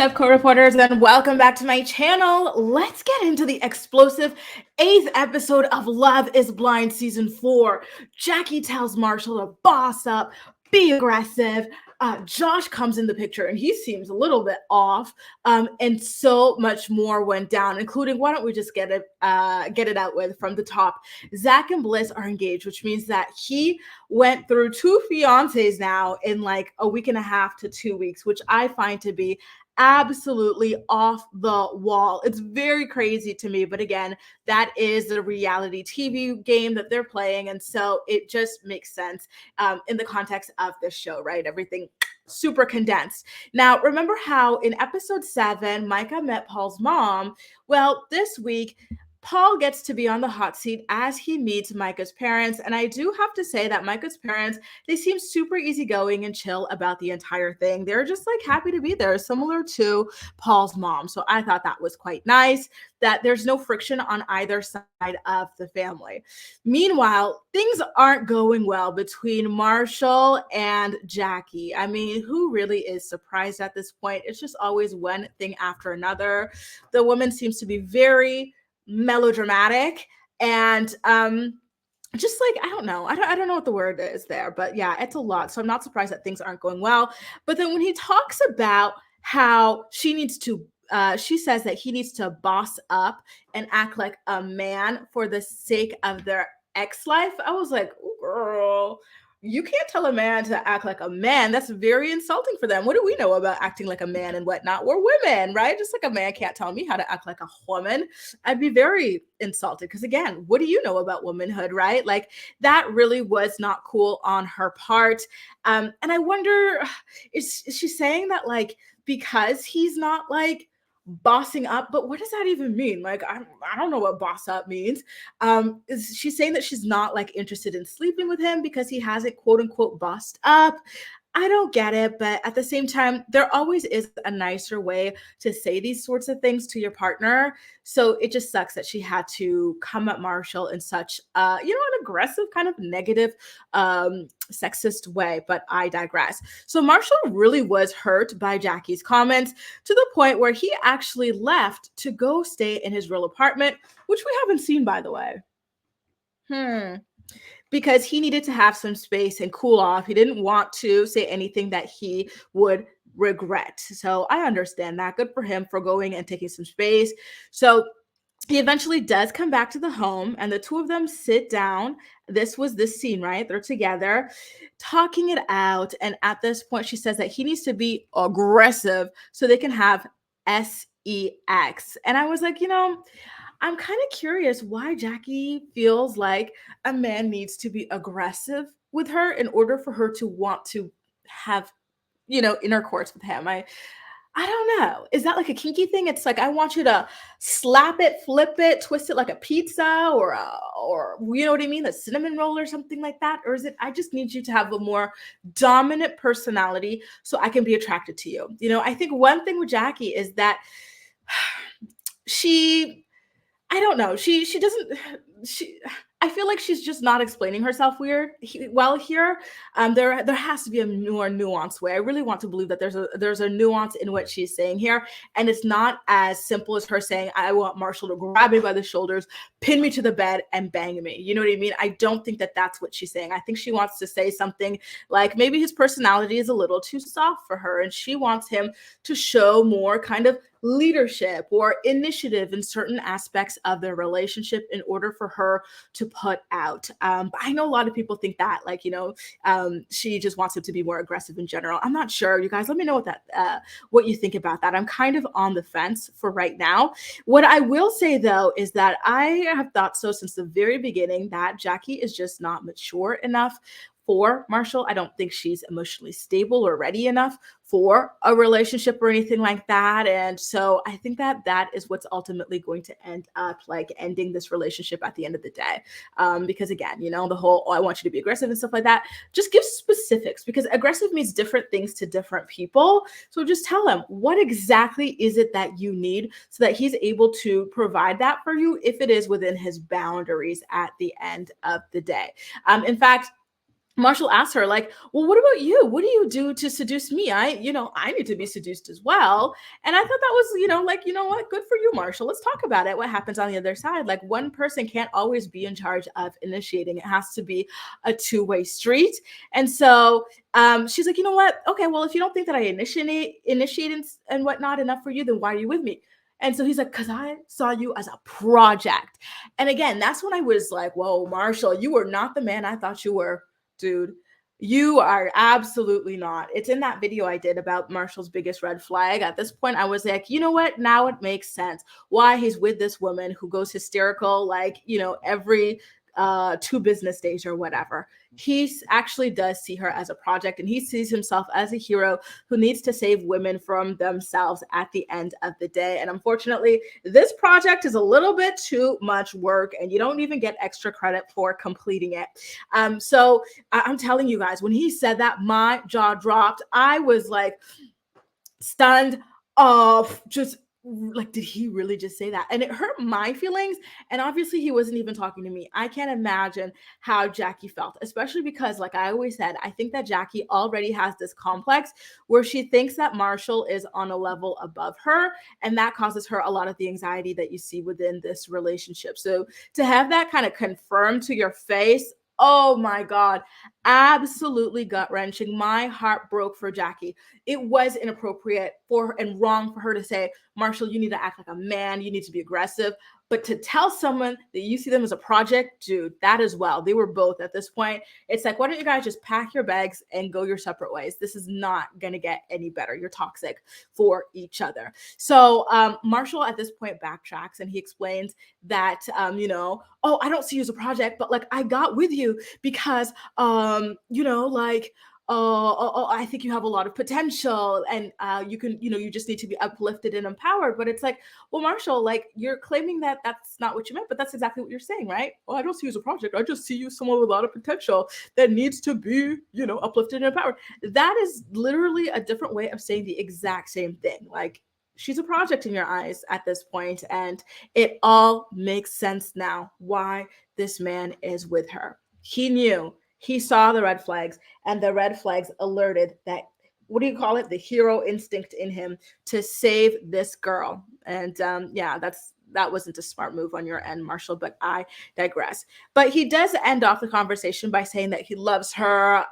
Up, co-reporters, and welcome back to my channel. Let's get into the explosive 8th episode of Love is Blind Season 4. Jackie tells Marshall to boss up, be aggressive. Josh comes in the picture and he seems a little bit off, and so much more went down, including, why don't we just get it out with from the top. Zach and Bliss are engaged, which means that he went through 2 fiancés now in like a week and a half to 2 weeks, which I find to be absolutely off the wall. It's very crazy to me, but again, that is the reality TV game that they're playing, and so it just makes sense in the context of this show, right? Everything super condensed. Now, remember how in episode 7 Micah met Paul's mom? Well, this week Paul gets to be on the hot seat as he meets Micah's parents. And I do have to say that Micah's parents, they seem super easygoing and chill about the entire thing. They're just like happy to be there, similar to Paul's mom. So I thought that was quite nice, that there's no friction on either side of the family. Meanwhile, things aren't going well between Marshall and Jackie. I mean, who really is surprised at this point? It's just always one thing after another. The woman seems to be very melodramatic and just like, I don't know what the word is there, but yeah, it's a lot. So I'm not surprised that things aren't going well. But then when he talks about how she says that he needs to boss up and act like a man for the sake of their ex life, I was like, ooh, girl, you can't tell a man to act like a man. That's very insulting for them. What do we know about acting like a man and whatnot? We're women, right? Just like a man can't tell me how to act like a woman. I'd be very insulted because, again, what do you know about womanhood, right? Like, that really was not cool on her part. And I wonder, is she saying that, like, because he's not like bossing up, but what does that even mean? Like, I don't know what boss up means. Is she saying that she's not like interested in sleeping with him because he hasn't quote unquote bossed up? I don't get it, but at the same time, there always is a nicer way to say these sorts of things to your partner. So it just sucks that she had to come at Marshall in such an aggressive, kind of negative, sexist way, but I digress. So Marshall really was hurt by Jackie's comments to the point where he actually left to go stay in his real apartment, which we haven't seen, by the way. Because he needed to have some space and cool off. He didn't want to say anything that he would regret. So I understand that. Good for him for going and taking some space. So he eventually does come back to the home and the two of them sit down. This was this scene, right? They're together talking it out. And at this point, she says that he needs to be aggressive so they can have sex. And I was like, I'm kind of curious why Jackie feels like a man needs to be aggressive with her in order for her to want to have, intercourse with him. I don't know. Is that like a kinky thing? It's like, I want you to slap it, flip it, twist it like a pizza or you know what I mean? A cinnamon roll or something like that. Or is it, I just need you to have a more dominant personality so I can be attracted to you. I think one thing with Jackie is that I don't know. I feel like she's just not explaining herself well here. There has to be a more nuanced way. I really want to believe that there's a nuance in what she's saying here, and it's not as simple as her saying, "I want Marshall to grab me by the shoulders, pin me to the bed, and bang me." You know what I mean? I don't think that that's what she's saying. I think she wants to say something like maybe his personality is a little too soft for her, and she wants him to show more kind of leadership or initiative in certain aspects of their relationship in order for her to put out. But I know a lot of people think that, like, she just wants him to be more aggressive in general. I'm not sure. You guys, let me know what you think about that. I'm kind of on the fence for right now. What I will say, though, is that I have thought so since the very beginning that Jackie is just not mature enough for Marshall. I don't think she's emotionally stable or ready enough for a relationship or anything like that. And so I think that that is what's ultimately going to end up like ending this relationship at the end of the day. Because again, the whole, oh, I want you to be aggressive and stuff like that, just give specifics, because aggressive means different things to different people. So just tell him what exactly is it that you need so that he's able to provide that for you if it is within his boundaries at the end of the day. In fact, Marshall asks her, like, well, what about you? What do you do to seduce me? I need to be seduced as well. And I thought that was, like, you know what? Good for you, Marshall. Let's talk about it. What happens on the other side? Like, one person can't always be in charge of initiating. It has to be a two-way street. And so she's like, you know what? Okay, well, if you don't think that I initiate and whatnot enough for you, then why are you with me? And so he's like, because I saw you as a project. And again, that's when I was like, whoa, Marshall, you were not the man I thought you were. Dude, you are absolutely not. It's in that video I did about Marshall's biggest red flag. At this point, I was like, you know what? Now it makes sense why he's with this woman who goes hysterical, like, every 2 business days or whatever. He actually does see her as a project, and he sees himself as a hero who needs to save women from themselves at the end of the day. And unfortunately, this project is a little bit too much work, and you don't even get extra credit for completing it. So I'm telling you guys, when he said that, my jaw dropped. I was like stunned off, just like, did he really just say that? And it hurt my feelings. And obviously, he wasn't even talking to me. I can't imagine how Jackie felt, especially because, like I always said, I think that Jackie already has this complex where she thinks that Marshall is on a level above her. And that causes her a lot of the anxiety that you see within this relationship. So to have that kind of confirmed to your face, oh my God, absolutely gut wrenching. My heart broke for Jackie. It was inappropriate for and wrong for her to say, Marshall, you need to act like a man. You need to be aggressive. But to tell someone that you see them as a project, dude, that as well. They were both at this point. It's like, why don't you guys just pack your bags and go your separate ways? This is not going to get any better. You're toxic for each other. So Marshall at this point backtracks and he explains that, oh, I don't see you as a project, but like I got with you because, like, I think you have a lot of potential and you can, you just need to be uplifted and empowered. But it's like, well, Marshall, like you're claiming that that's not what you meant, but that's exactly what you're saying, right? Well, I don't see you as a project. I just see you someone with a lot of potential that needs to be, uplifted and empowered. That is literally a different way of saying the exact same thing. Like, she's a project in your eyes at this point, and it all makes sense now why this man is with her. He knew, he saw the red flags, and the red flags alerted that, what do you call it, the hero instinct in him to save this girl. And that wasn't a smart move on your end, Marshall, but I digress. But he does end off the conversation by saying that he loves her.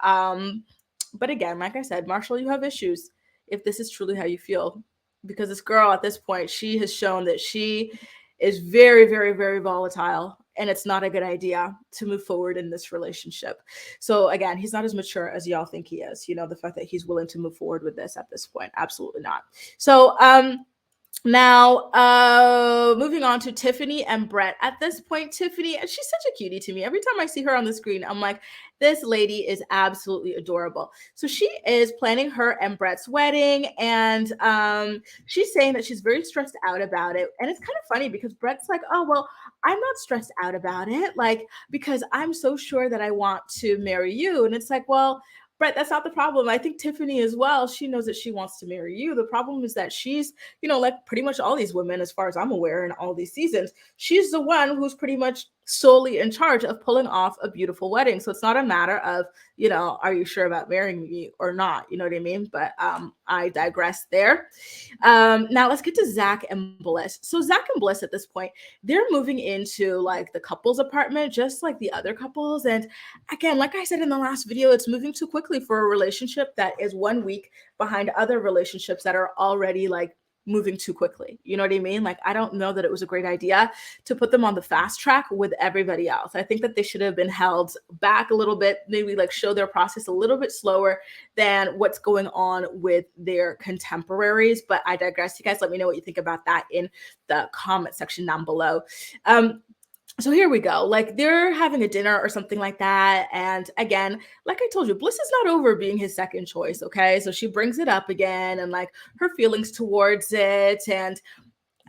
But again, like I said, Marshall, you have issues if this is truly how you feel, because this girl at this point, she has shown that she is very, very, very volatile, and it's not a good idea to move forward in this relationship. So again, he's not as mature as y'all think he is. The fact that he's willing to move forward with this at this point, absolutely not. So now, moving on to Tiffany and Brett. At this point, Tiffany, she's such a cutie to me. Every time I see her on the screen, I'm like, this lady is absolutely adorable. So she is planning her and Brett's wedding, and she's saying that she's very stressed out about it. And it's kind of funny because Brett's like, oh, well, I'm not stressed out about it, like, because I'm so sure that I want to marry you. And it's like, well, Brett, that's not the problem. I think Tiffany as well, she knows that she wants to marry you. The problem is that she's, like pretty much all these women, as far as I'm aware, in all these seasons, she's the one who's pretty much solely in charge of pulling off a beautiful wedding. So it's not a matter of, are you sure about marrying me or not? You know what I mean? But I digress there. Now let's get to Zach and Bliss. So Zach and Bliss at this point, they're moving into like the couple's apartment, just like the other couples. And again, like I said in the last video, it's moving too quickly for a relationship that is 1 week behind other relationships that are already like moving too quickly. You know what I mean? Like, I don't know that it was a great idea to put them on the fast track with everybody else. I think that they should have been held back a little bit, maybe like show their process a little bit slower than what's going on with their contemporaries. But I digress. You guys let me know what you think about that in the comment section down below. So here we go. Like, they're having a dinner or something like that. And again, like I told you, Bliss is not over being his second choice. Okay. So she brings it up again and like her feelings towards it. And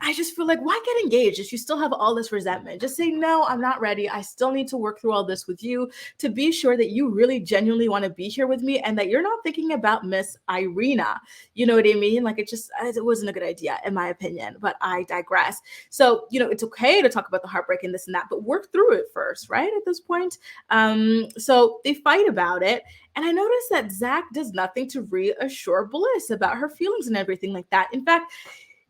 I just feel like, why get engaged if you still have all this resentment? Just say, no, I'm not ready. I still need to work through all this with you to be sure that you really genuinely want to be here with me and that you're not thinking about Miss Irina. You know what I mean? Like, it wasn't a good idea, in my opinion, but I digress. So, it's okay to talk about the heartbreak and this and that, but work through it first, right? At this point. So they fight about it. And I noticed that Zach does nothing to reassure Bliss about her feelings and everything like that. In fact,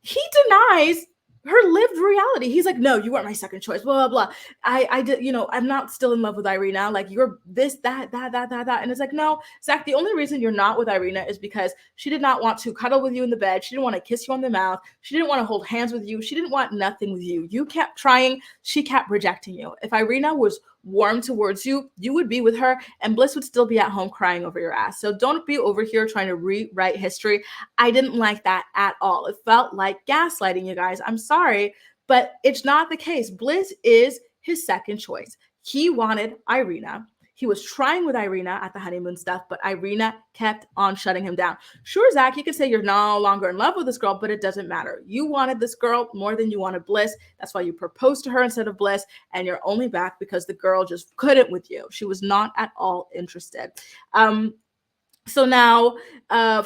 he denies her lived reality. He's like, no, you weren't my second choice, blah, blah, blah. I did, I'm not still in love with Irina. Like, you're this, that. And it's like, no, Zach, the only reason you're not with Irina is because she did not want to cuddle with you in the bed. She didn't want to kiss you on the mouth. She didn't want to hold hands with you. She didn't want nothing with you. You kept trying. She kept rejecting you. If Irina was warm towards you, you would be with her, and Bliss would still be at home crying over your ass. So don't be over here trying to rewrite history. I didn't like that at all. It felt like gaslighting, you guys. I'm sorry, but it's not the case. Bliss is his second choice. He wanted Irina. He was trying with Irina at the honeymoon stuff, but Irina kept on shutting him down. Sure, Zach, you could say you're no longer in love with this girl, but it doesn't matter. You wanted this girl more than you wanted Bliss. That's why you proposed to her instead of Bliss, and you're only back because the girl just couldn't with you. She was not at all interested. So now, by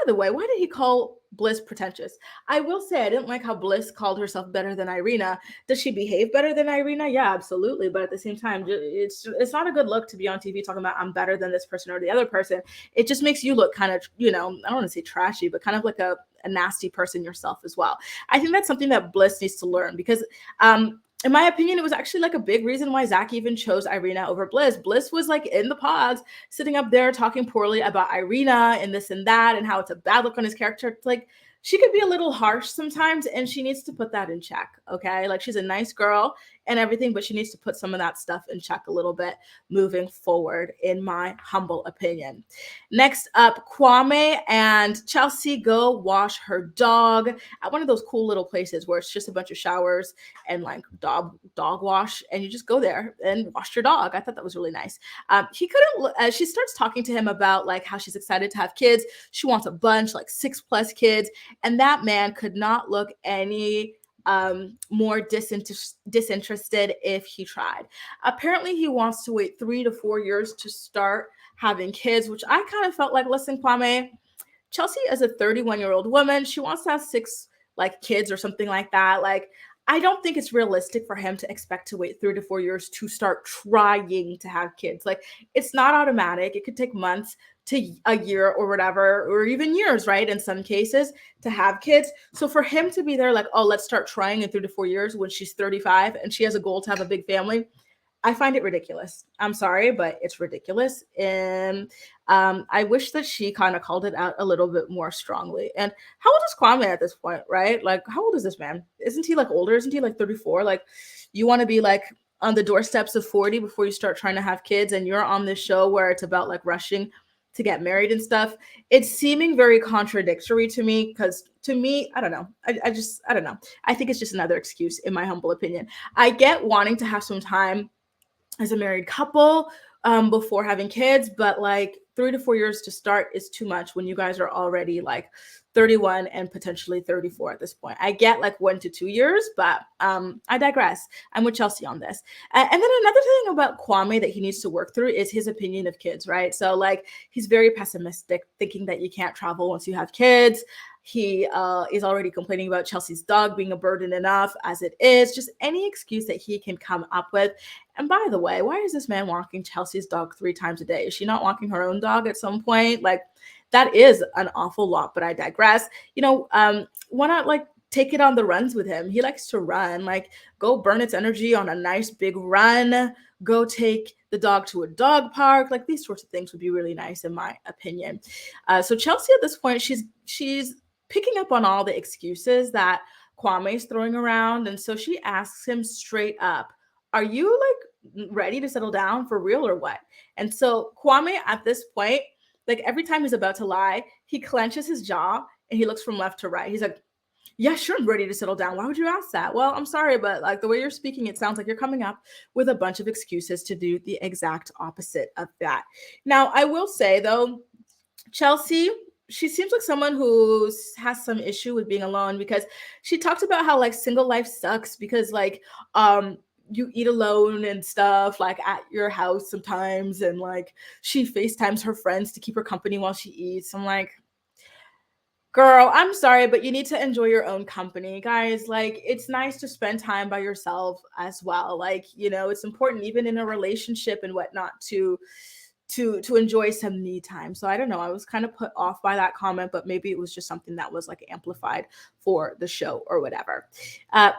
the way, why did he call Bliss pretentious? I will say I didn't like how Bliss called herself better than Irina. Does she behave better than Irina? Yeah, absolutely. But at the same time, it's not a good look to be on TV talking about I'm better than this person or the other person. It just makes you look kind of, I don't want to say trashy, but kind of like a nasty person yourself as well. I think that's something that Bliss needs to learn because in my opinion, it was actually like a big reason why Zach even chose Irina over Bliss. Bliss was like in the pods, sitting up there talking poorly about Irina and this and that and how it's a bad look on his character. It's like, she could be a little harsh sometimes, and she needs to put that in check, okay? Like, she's a nice girl and everything, but she needs to put some of that stuff in check a little bit moving forward, in my humble opinion. Next up, Kwame and Chelsea go wash her dog at one of those cool little places where it's just a bunch of showers and like dog wash, and you just go there and wash your dog. I thought that was really nice. He couldn't. She starts talking to him about like how she's excited to have kids. She wants a bunch, like 6+ kids. And that man could not look any more disinterested if he tried. Apparently, he wants to wait 3 to 4 years to start having kids, which I kind of felt like, listen, Kwame, Chelsea is a 31-year-old woman. She wants to have 6 like kids or something like that. Like, I don't think it's realistic for him to expect to wait 3 to 4 years to start trying to have kids. Like, it's not automatic. It could take months to a year or whatever, or even years, right? In some cases to have kids. So for him to be there like, oh, let's start trying in 3 to 4 years when she's 35 and she has a goal to have a big family, I find it ridiculous. I'm sorry, but it's ridiculous. And I wish that she kind of called it out a little bit more strongly. And how old is Kwame at this point, right? Like, how old is this man? Isn't he like older? Isn't he like 34? Like, you want to be like on the doorsteps of 40 before you start trying to have kids, and you're on this show where it's about like rushing to get married and stuff. It's seeming very contradictory to me, because to me, I don't know. I don't know. I think it's just another excuse, in my humble opinion. I get wanting to have some time as a married couple before having kids, but like 3 to 4 years to start is too much when you guys are already like 31 and potentially 34 at this point. I get like 1 to 2 years, but I digress. I'm with Chelsea on this. And then another thing about Kwame that he needs to work through is his opinion of kids, right? So like, he's very pessimistic, thinking that you can't travel once you have kids. He is already complaining about Chelsea's dog being a burden enough as it is, just any excuse that he can come up with. And by the way, why is this man walking Chelsea's dog 3 times a day? Is she not walking her own dog at some point? Like, that is an awful lot, but I digress. Why not like take it on the runs with him? He likes to run. Like, go burn its energy on a nice big run. Go take the dog to a dog park. Like, these sorts of things would be really nice, in my opinion. So Chelsea at this point, she's picking up on all the excuses that Kwame's throwing around, and so she asks him straight up, "Are you like ready to settle down for real or what?" And so Kwame at this point, like every time he's about to lie, he clenches his jaw and he looks from left to right. He's like, yeah, sure, I'm ready to settle down. Why would you ask that? Well, I'm sorry, but like the way you're speaking, it sounds like you're coming up with a bunch of excuses to do the exact opposite of that. Now, I will say though, Chelsea she seems like someone who has some issue with being alone, because she talks about how like single life sucks because like um you eat alone and stuff like at your house sometimes, and like she FaceTimes her friends to keep her company while she eats. I'm like, girl, I'm sorry, but you need to enjoy your own company, guys. Like, it's nice to spend time by yourself as well. Like, it's important even in a relationship and whatnot to enjoy some me time. So I don't know. I was kind of put off by that comment, but maybe it was just something that was like amplified for the show or whatever.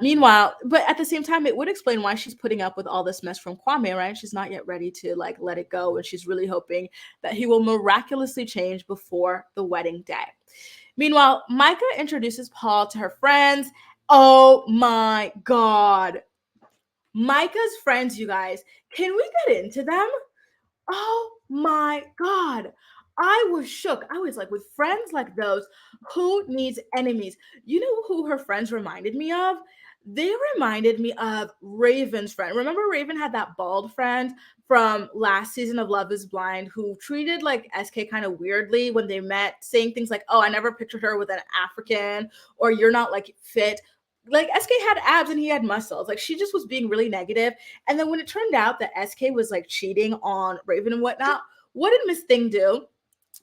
Meanwhile, but at the same time, it would explain why she's putting up with all this mess from Kwame, right? She's not yet ready to like let it go, and she's really hoping that he will miraculously change before the wedding day. Meanwhile, Micah introduces Paul to her friends. Oh my God. Micah's friends, you guys. Can we get into them? Oh my God. I was shook. I was like, with friends like those, who needs enemies? You know who her friends reminded me of? They reminded me of Raven's friend. Remember, Raven had that bald friend from last season of Love is Blind who treated like SK kind of weirdly when they met, saying things like, oh, I never pictured her with an African, or you're not like fit. Like SK had abs and he had muscles. Like she just was being really negative. And then when it turned out that SK was like cheating on Raven and whatnot, what did Miss Thing do?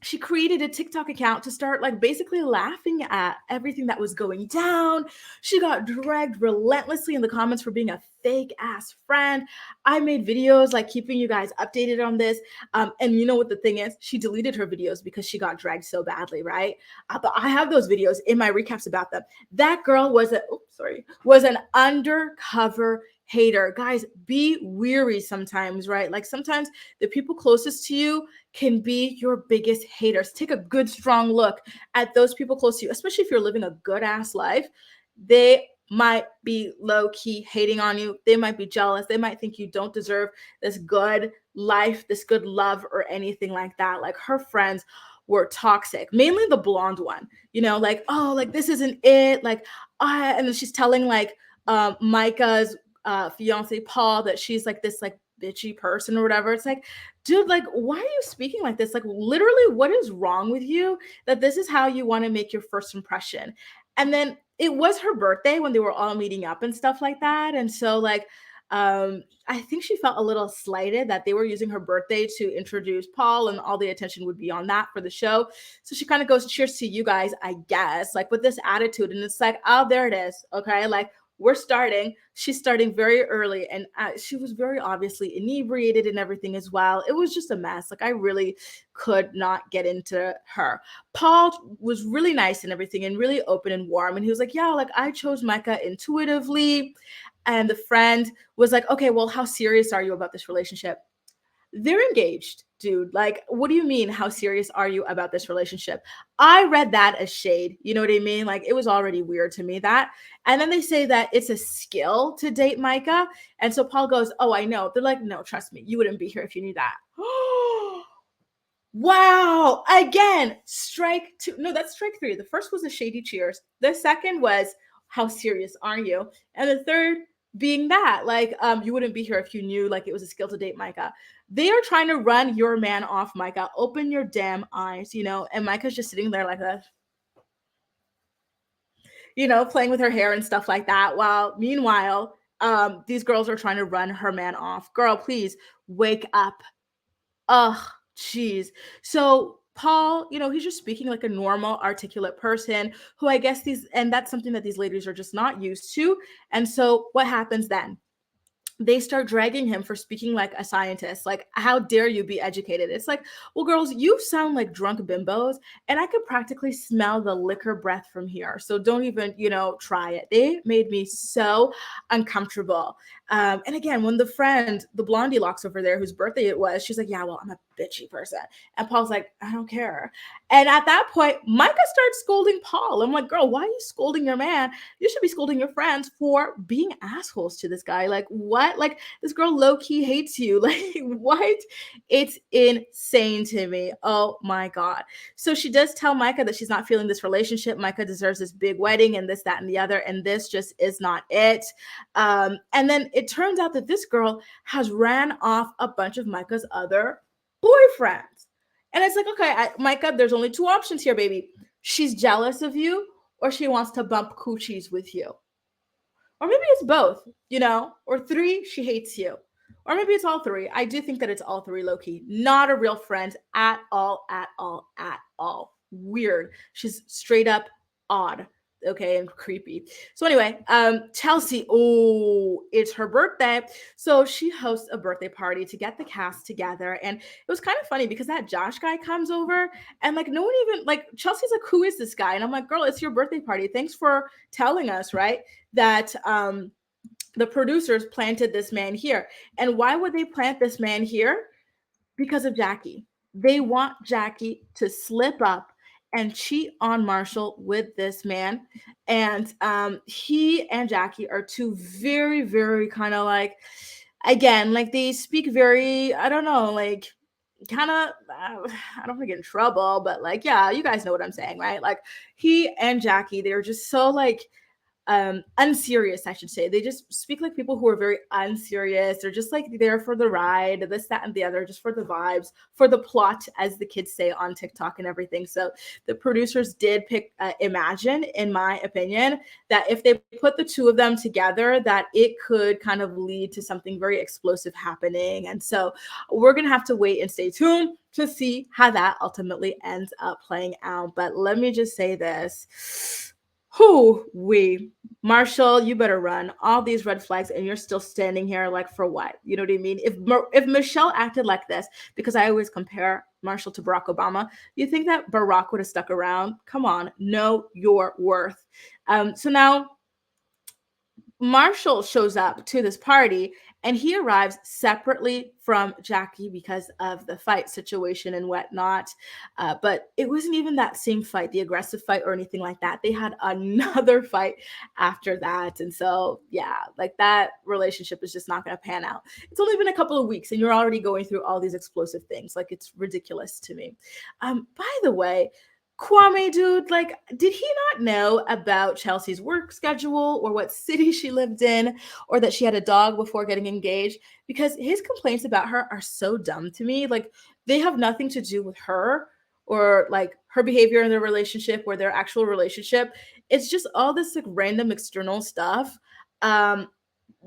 She created a TikTok account to start like basically laughing at everything that was going down. She got dragged relentlessly in the comments for being a fake ass friend. I made videos like keeping you guys updated on this. And you know what the thing is? She deleted her videos because she got dragged so badly, right? But I have those videos in my recaps about them. That girl was an undercover hater. Guys, be weary sometimes, right? Like sometimes the people closest to you can be your biggest haters. Take a good, strong look at those people close to you, especially if you're living a good ass life. They might be low key hating on you. They might be jealous. They might think you don't deserve this good life, this good love, or anything like that. Like her friends were toxic, mainly the blonde one, like, oh, like this isn't it. Like, and then she's telling like Micah's fiance Paul that she's like this like bitchy person or whatever. It's like, dude, like, why are you speaking like this? Like, literally, what is wrong with you that this is how you want to make your first impression? And then it was her birthday when they were all meeting up and stuff like that. And so, like, I think she felt a little slighted that they were using her birthday to introduce Paul and all the attention would be on that for the show. So she kind of goes, cheers to you guys, I guess, like with this attitude. And it's like, oh, there it is. Okay. Like, we're starting. She's starting very early, and she was very obviously inebriated and everything as well. It was just a mess. Like I really could not get into her. Paul was really nice and everything, and really open and warm. And he was like, "Yeah, like I chose Micah intuitively." And the friend was like, "Okay, well, how serious are you about this relationship?" They're engaged, dude. Like, what do you mean? How serious are you about this relationship? I read that as shade. You know what I mean? Like, it was already weird to me that. And then they say that it's a skill to date Micah. And so Paul goes, oh, I know. They're like, no, trust me. You wouldn't be here if you knew that. Wow. Again, strike two. No, that's strike three. The first was a shady cheers. The second was, how serious are you? And the third being that, like, you wouldn't be here if you knew like it was a skill to date Micah. They are trying to run your man off, Micah. Open your damn eyes, and Micah's just sitting there like that, playing with her hair and stuff like that. While meanwhile, these girls are trying to run her man off. Girl, please wake up. Ugh, jeez. So Paul, he's just speaking like a normal, articulate person who I guess and that's something that these ladies are just not used to. And so what happens then? They start dragging him for speaking like a scientist. Like, how dare you be educated? It's like, well, girls, you sound like drunk bimbos, and I could practically smell the liquor breath from here. So don't even, try it. They made me so uncomfortable. And again, when the blondie locks over there, whose birthday it was, she's like, yeah, well, I'm a bitchy person. And Paul's like, I don't care. And at that point, Micah starts scolding Paul. I'm like, girl, why are you scolding your man? You should be scolding your friends for being assholes to this guy. Like, what? Like, this girl low-key hates you. Like, what? It's insane to me. Oh my God. So she does tell Micah that she's not feeling this relationship. Micah deserves this big wedding and this, that, and the other. And this just is not it. And then it turns out that this girl has ran off a bunch of Micah's other boyfriends. And it's like, okay, Micah, there's only two options here, baby. She's jealous of you, or she wants to bump coochies with you. Or maybe it's both, or three, she hates you. Or maybe it's all three. I do think that it's all three, low key. Not a real friend at all, at all, at all. Weird. She's straight up odd. Okay, and creepy. So anyway, Chelsea, oh, it's her birthday. So she hosts a birthday party to get the cast together. And it was kind of funny because that Josh guy comes over and like no one even like Chelsea's like, who is this guy? And I'm like, girl, it's your birthday party. Thanks for telling us, right? That the producers planted this man here. And why would they plant this man here? Because of Jackie. They want Jackie to slip up and cheat on Marshall with this man. And he and Jackie are two very, very kind of like, again, like they speak very, I don't know, like kind of, I don't want to get in trouble, but like, yeah, you guys know what I'm saying, right? Like he and Jackie, they're just so like, unserious, I should say. They just speak like people who are very unserious. They're just like there for the ride, this, that, and the other, just for the vibes, for the plot, as the kids say on TikTok and everything. So the producers did pick imagine, in my opinion, that if they put the two of them together, that it could kind of lead to something very explosive happening. And so we're gonna have to wait and stay tuned to see how that ultimately ends up playing out. But let me just say this. Marshall, you better run. All these red flags, and you're still standing here like for what? You know what I mean? If Michelle acted like this, because I always compare Marshall to Barack Obama, you think that Barack would have stuck around? Come on, know your worth. So now Marshall shows up to this party and he arrives separately from Jackie because of the fight situation and whatnot. But it wasn't even that same fight, the aggressive fight or anything like that. They had another fight after that. And so, yeah, like that relationship is just not going to pan out. It's only been a couple of weeks and you're already going through all these explosive things. Like it's ridiculous to me. By the way, Kwame, dude, like, did he not know about Chelsea's work schedule or what city she lived in or that she had a dog before getting engaged? Because his complaints about her are so dumb to me. Like, they have nothing to do with her or like her behavior in their relationship or their actual relationship. It's just all this like random external stuff.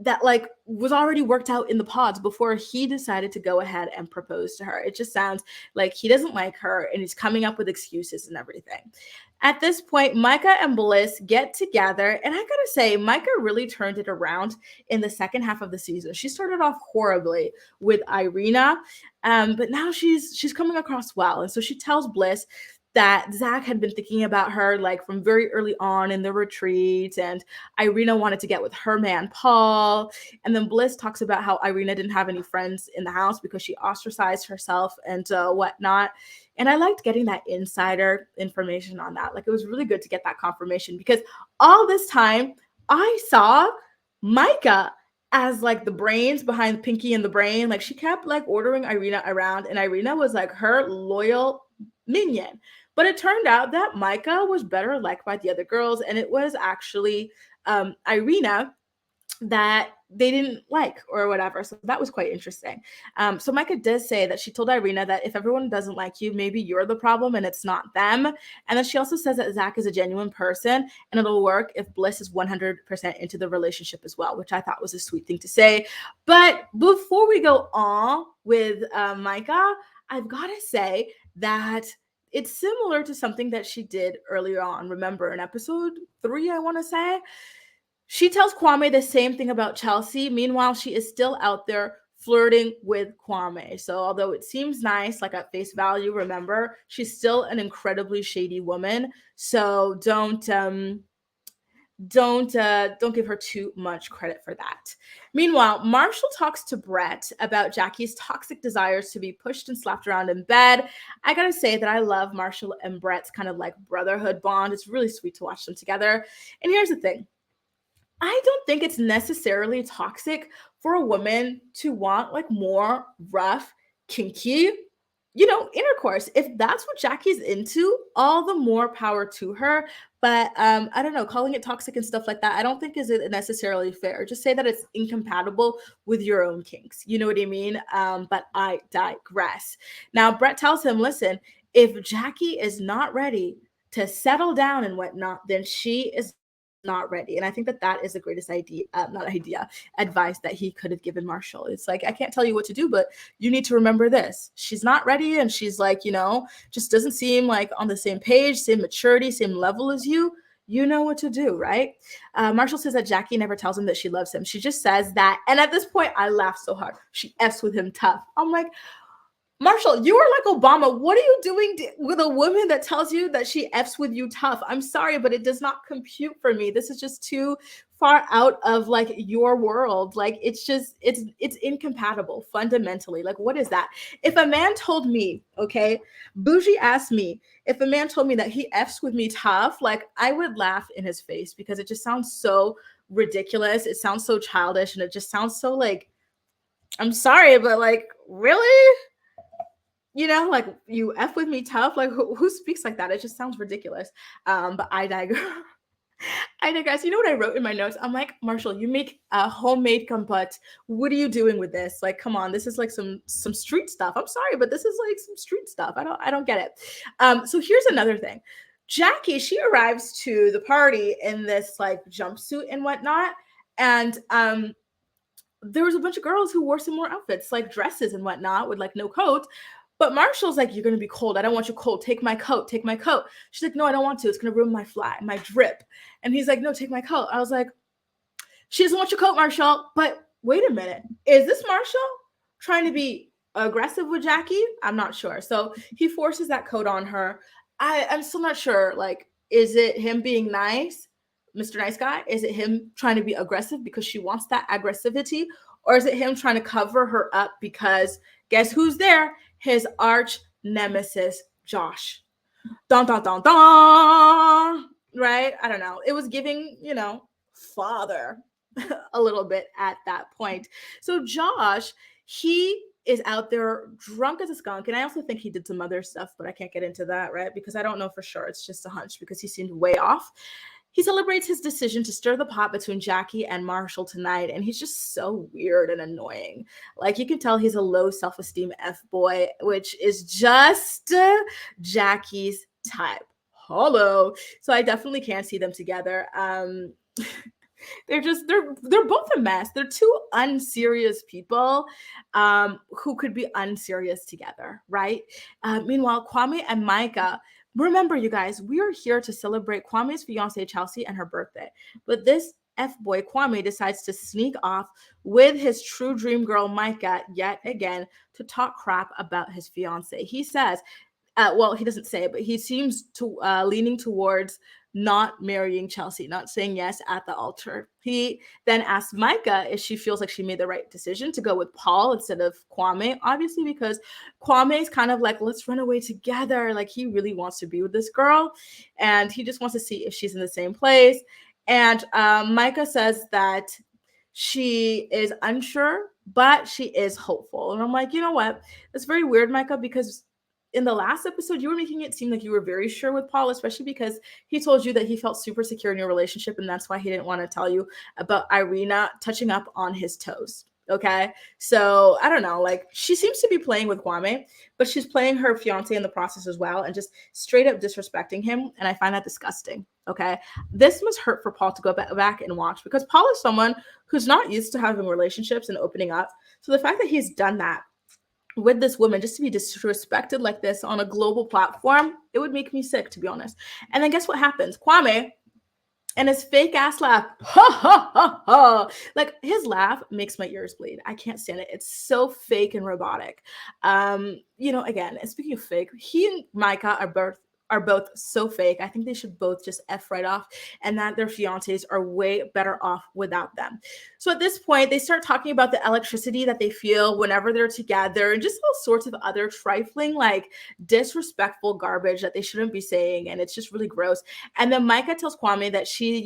That like was already worked out in the pods before he decided to go ahead and propose to her. It just sounds like he doesn't like her and he's coming up with excuses and everything. At this point, Micah and Bliss get together, and I gotta say, Micah really turned it around in the second half of the season. She started off horribly with Irina, but now she's coming across well, and so she tells Bliss that Zach had been thinking about her like from very early on in the retreat, and Irina wanted to get with her man Paul. And then Bliss talks about how Irina didn't have any friends in the house because she ostracized herself and whatnot. And I liked getting that insider information on that. Like it was really good to get that confirmation because all this time I saw Micah as like the brains behind Pinky and the Brain. Like she kept like ordering Irina around, and Irina was like her loyal minion. But it turned out that Micah was better liked by the other girls, and it was actually Irina that they didn't like or whatever. So that was quite interesting. So Micah does say that she told Irina that if everyone doesn't like you, maybe you're the problem and it's not them. And then she also says that Zach is a genuine person and it'll work if Bliss is 100% into the relationship as well, which I thought was a sweet thing to say. But before we go on with Micah, I've got to say that it's similar to something that she did earlier on. Remember in episode 3, I want to say, she tells Kwame the same thing about Chelsea. Meanwhile, she is still out there flirting with Kwame. So although it seems nice, like at face value, remember, she's still an incredibly shady woman. So don't give her too much credit for that. Meanwhile, Marshall talks to Brett about Jackie's toxic desires to be pushed and slapped around in bed. I gotta say that I love Marshall and Brett's kind of like brotherhood bond. It's really sweet to watch them together. And here's the thing. I don't think it's necessarily toxic for a woman to want like more rough, kinky, intercourse. If that's what Jackie's into, all the more power to her. But I don't know, calling it toxic and stuff like that, I don't think is it necessarily fair. Just say that it's incompatible with your own kinks. You know what I mean? But I digress. Now, Brett tells him, listen, if Jackie is not ready to settle down and whatnot, then she is not ready. And I think that that is the greatest advice that he could have given Marshall. It's like, I can't tell you what to do, but you need to remember this. She's not ready. And she's like, just doesn't seem like on the same page, same maturity, same level as you. You know what to do, right? Marshall says that Jackie never tells him that she loves him. She just says that. And at this point, I laugh so hard. She F's with him tough. I'm like, Marshall, you are like Obama. What are you doing with a woman that tells you that she F's with you tough? I'm sorry, but it does not compute for me. This is just too far out of like your world. Like it's incompatible fundamentally. Like what is that? If a man told me, okay, bougie asked me, if a man told me that he F's with me tough, like I would laugh in his face because it just sounds so ridiculous. It sounds so childish and it just sounds so like, I'm sorry, but like really? Like you F with me tough. Like who speaks like that? It just sounds ridiculous. But I digress. I digress. You know what I wrote in my notes? I'm like, Marshall, you make a homemade compote. What are you doing with this? Like, come on, this is like some street stuff. I'm sorry, but this is like some street stuff. I don't get it. So here's another thing. Jackie, she arrives to the party in this like jumpsuit and whatnot, and there was a bunch of girls who wore similar outfits, like dresses and whatnot, with like no coat. But Marshall's like, you're going to be cold. I don't want you cold. Take my coat. Take my coat. She's like, no, I don't want to. It's going to ruin my drip. And he's like, no, take my coat. I was like, she doesn't want your coat, Marshall. But wait a minute. Is this Marshall trying to be aggressive with Jackie? I'm not sure. So he forces that coat on her. I'm still not sure. Like, is it him being nice, Mr. Nice Guy? Is it him trying to be aggressive because she wants that aggressivity? Or is it him trying to cover her up because guess who's there? His arch nemesis, Josh. Dun, dun, dun, dun. Right? I don't know. It was giving, father a little bit at that point. So Josh, he is out there drunk as a skunk. And I also think he did some other stuff, but I can't get into that, right? Because I don't know for sure. It's just a hunch because he seemed way off. He celebrates his decision to stir the pot between Jackie and Marshall tonight, and he's just so weird and annoying. Like, you can tell he's a low self-esteem F-boy, which is just Jackie's type. Hello. So I definitely can't see them together. They're both a mess. They're two unserious people who could be unserious together, right? Meanwhile, Kwame and Micah, remember, you guys, we are here to celebrate Kwame's fiancee, Chelsea, and her birthday. But this F-boy, Kwame, decides to sneak off with his true dream girl, Micah, yet again, to talk crap about his fiancee. He says, he doesn't say it, but he seems to leaning towards not marrying Chelsea, not saying yes at the altar. He then asks Micah if she feels like she made the right decision to go with Paul instead of Kwame, obviously because Kwame's kind of like, let's run away together. Like he really wants to be with this girl and he just wants to see if she's in the same place. And Micah says that she is unsure, but she is hopeful. And I'm like, you know what? That's very weird, Micah, because in the last episode, you were making it seem like you were very sure with Paul, especially because he told you that he felt super secure in your relationship. And that's why he didn't want to tell you about Irina touching up on his toes. Okay. So I don't know, like she seems to be playing with Kwame, but she's playing her fiance in the process as well and just straight up disrespecting him. And I find that disgusting. Okay. This must hurt for Paul to go back and watch because Paul is someone who's not used to having relationships and opening up. So the fact that he's done that with this woman just to be disrespected like this on a global platform, it would make me sick, to be honest. And then guess what happens? Kwame and his fake ass laugh, ha ha ha ha. Like his laugh makes my ears bleed. I can't stand it. It's so fake and robotic. Again, speaking of fake, he and Micah are both so fake. I think they should both just F right off and that their fiancés are way better off without them. So at this point, they start talking about the electricity that they feel whenever they're together and just all sorts of other trifling, like disrespectful garbage that they shouldn't be saying. And it's just really gross. And then Micah tells Kwame that she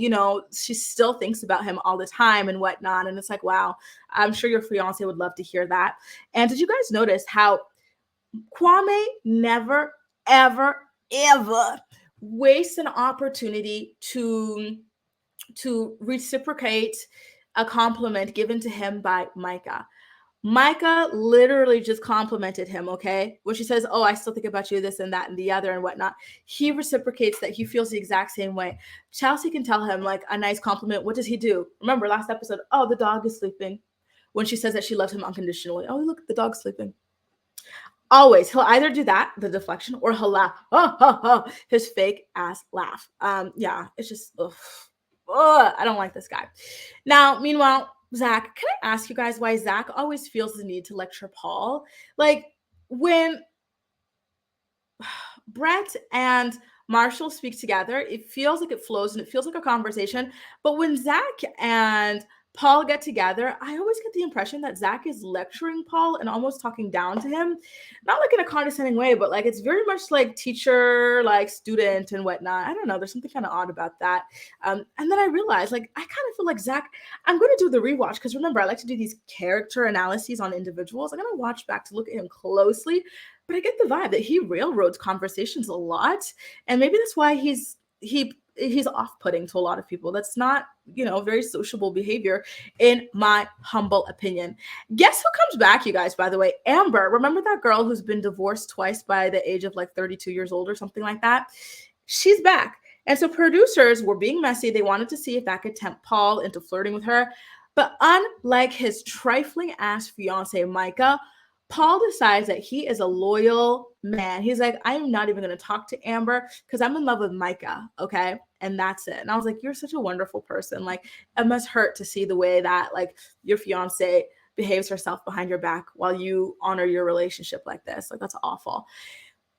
still thinks about him all the time and whatnot. And it's like, wow, I'm sure your fiancé would love to hear that. And did you guys notice how Kwame never, ever wastes an opportunity to reciprocate a compliment given to him by Micah. Micah literally just complimented him, okay? When she says, "Oh, I still think about you, this and that and the other and whatnot," he reciprocates that he feels the exact same way. Chelsea can tell him like a nice compliment. What does he do? Remember last episode? Oh, the dog is sleeping. When she says that she loves him unconditionally. Oh, look, the dog's sleeping. Always, he'll either do that, the deflection, or he'll laugh. Oh, oh, oh, his fake ass laugh. Yeah, it's just, ugh. Ugh, I don't like this guy. Now, meanwhile, Zach, can I ask you guys why Zach always feels the need to lecture Paul? Like when Brett and Marshall speak together, it feels like it flows and it feels like a conversation. But when Zach and Paul get together, I always get the impression that Zach is lecturing Paul and almost talking down to him. Not like in a condescending way, but like it's very much like teacher, like student and whatnot. I don't know. There's something kind of odd about that. And then I realized, like, I kind of feel like Zach, I'm going to do the rewatch because remember, I like to do these character analyses on individuals. I'm going to watch back to look at him closely. But I get the vibe that he railroads conversations a lot, and maybe that's why he's off-putting to a lot of people. That's not, very sociable behavior, in my humble opinion. Guess who comes back, you guys? By the way, Amber. Remember that girl who's been divorced twice by the age of like 32 years old or something like that? She's back, and so producers were being messy. They wanted to see if that could tempt Paul into flirting with her, but unlike his trifling ass fiance Micah, Paul decides that he is a loyal man. He's like, I'm not even going to talk to Amber because I'm in love with Micah. Okay. And that's it. And I was like, you're such a wonderful person. Like, it must hurt to see the way that like your fiance behaves herself behind your back while you honor your relationship like this. Like, that's awful.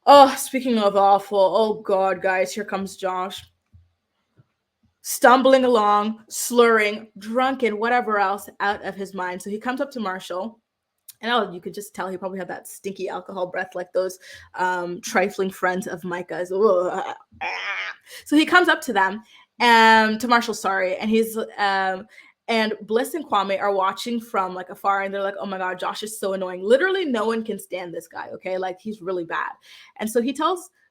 Oh, speaking of awful, oh God, guys, here comes Josh. Stumbling along, slurring, drunken, whatever else out of his mind. So he comes up to Marshall. And you could just tell he probably had that stinky alcohol breath like those trifling friends of Micah's. So he comes up to them, to Marshall, sorry, and he's and Bliss and Kwame are watching from like afar, and they're like, "Oh my God, Josh is so annoying. Literally, no one can stand this guy. Okay, like he's really bad." And so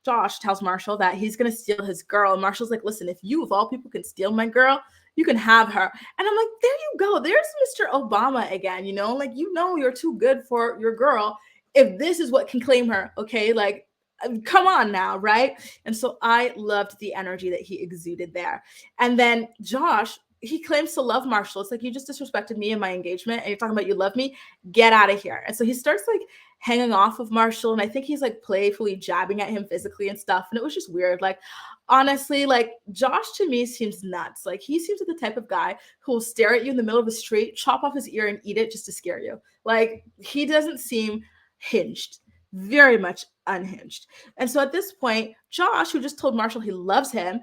Josh tells Marshall that he's gonna steal his girl. And Marshall's like, "Listen, if you of all people can steal my girl, you can have her." And I'm like, there you go. There's Mr. Obama again, like, you're too good for your girl if this is what can claim her. Okay. Like, come on now. Right. And so I loved the energy that he exuded there. And then Josh, he claims to love Marshall. It's like, you just disrespected me in my engagement and you're talking about you love me. Get out of here. And so he starts like hanging off of Marshall. And I think he's like playfully jabbing at him physically and stuff. And it was just weird. Like, honestly, like Josh to me seems nuts. Like he seems like the type of guy who will stare at you in the middle of the street, chop off his ear and eat it just to scare you. Like he doesn't seem hinged, very much unhinged. And so at this point, Josh, who just told Marshall he loves him,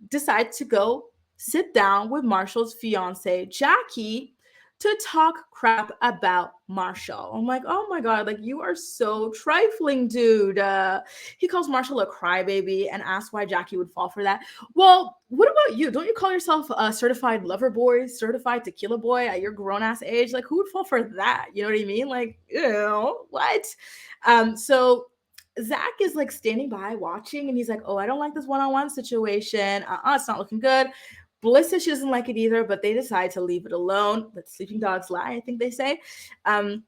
decides to go sit down with Marshall's fiance, Jackie, to talk crap about Marshall. I'm like, oh my God, like you are so trifling, dude. He calls Marshall a crybaby and asks why Jackie would fall for that. Well, what about you? Don't you call yourself a certified lover boy, certified tequila boy at your grown ass age? Like, who would fall for that? You know what I mean? Like, what? So Zach is like standing by watching and he's like, oh, I don't like this one-on-one situation. It's not looking good. Bliss says she doesn't like it either, but they decide to leave it alone. But sleeping dogs lie, I think they say. And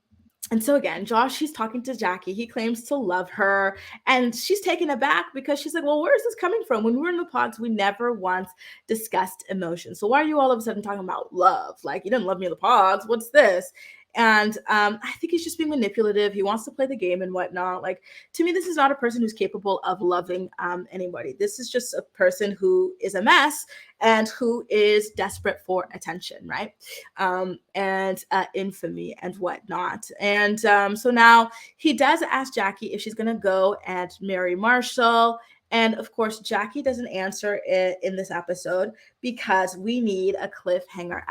so again, Josh, he's talking to Jackie. He claims to love her. And she's taken aback because she's like, well, where is this coming from? When we were in the pods, we never once discussed emotion. So why are you all of a sudden talking about love? Like, you didn't love me in the pods. What's this? And I think he's just being manipulative. He wants to play the game and whatnot. Like, to me, this is not a person who's capable of loving anybody. This is just a person who is a mess and who is desperate for attention, right? And infamy and whatnot. And so now he does ask Jackie if she's going to go and marry Marshall. And of course, Jackie doesn't answer it in this episode because we need a cliffhanger.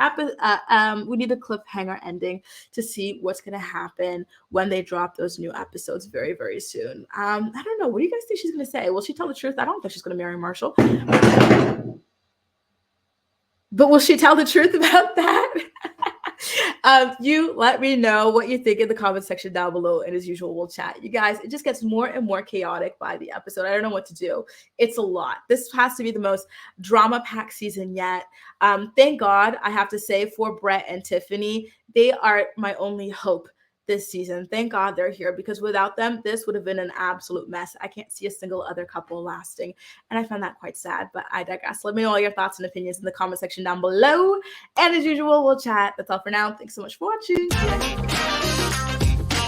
We need a cliffhanger ending to see what's going to happen when they drop those new episodes very, very soon. I don't know. What do you guys think she's going to say? Will she tell the truth? I don't think she's going to marry Marshall. But will she tell the truth about that? You let me know what you think in the comment section down below, and as usual, we'll chat. You guys, it just gets more and more chaotic by the episode. I don't know what to do. It's a lot. This has to be the most drama-packed season yet. Thank God, I have to say, for Brett and Tiffany, they are my only hope this season. Thank God they're here, because without them, this would have been an absolute mess. I can't see a single other couple lasting, and I find that quite sad, but I digress. Let me know all your thoughts and opinions in the comment section down below, and as usual, we'll chat. That's all for now. Thanks so much for watching. See you next time.